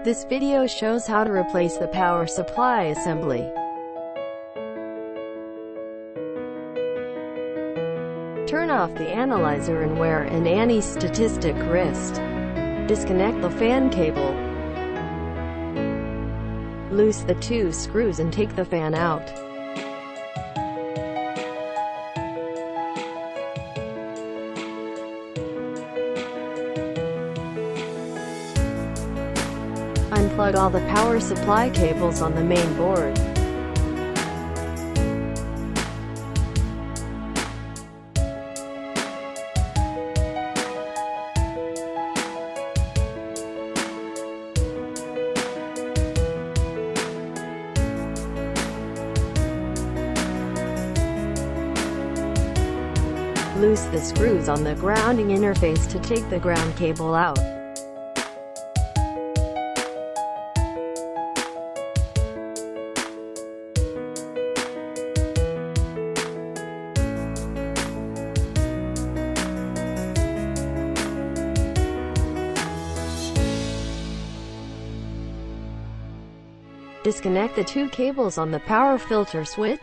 This video shows how to replace the power supply assembly. Turn off the analyzer and wear an anti-statistic wrist. Disconnect the fan cable. Loose the two screws and take the fan out. Unplug all the power supply cables on the main board. Loose the screws on the grounding interface to take the ground cable out. Disconnect the two cables on the power filter switch.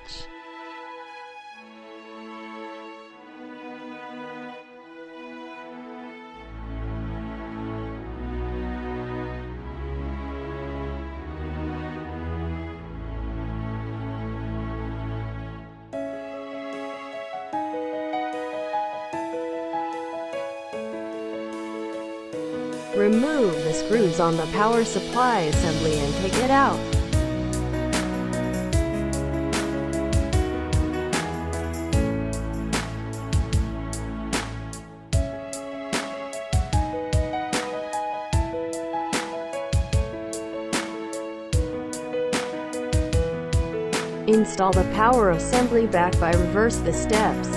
Remove the screws on the power supply assembly and take it out. Install the power assembly back by reverse the steps.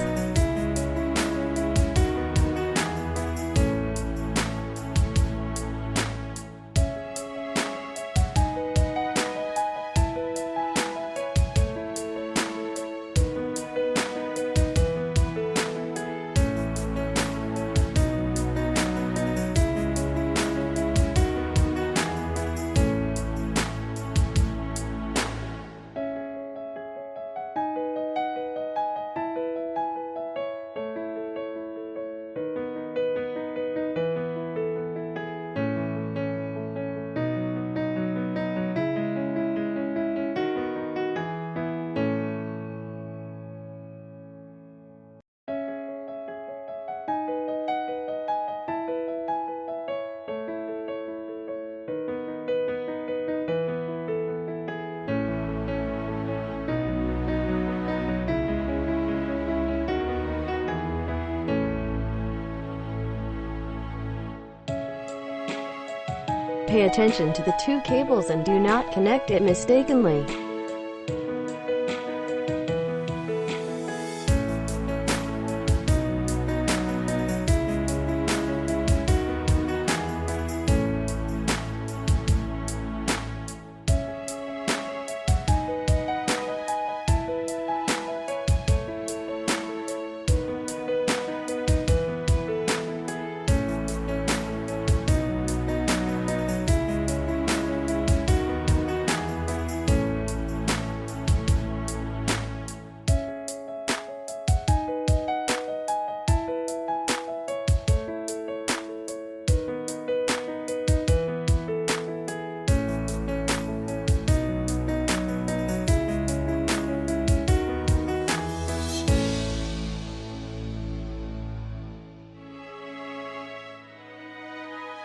Pay attention to the two cables and do not connect it mistakenly.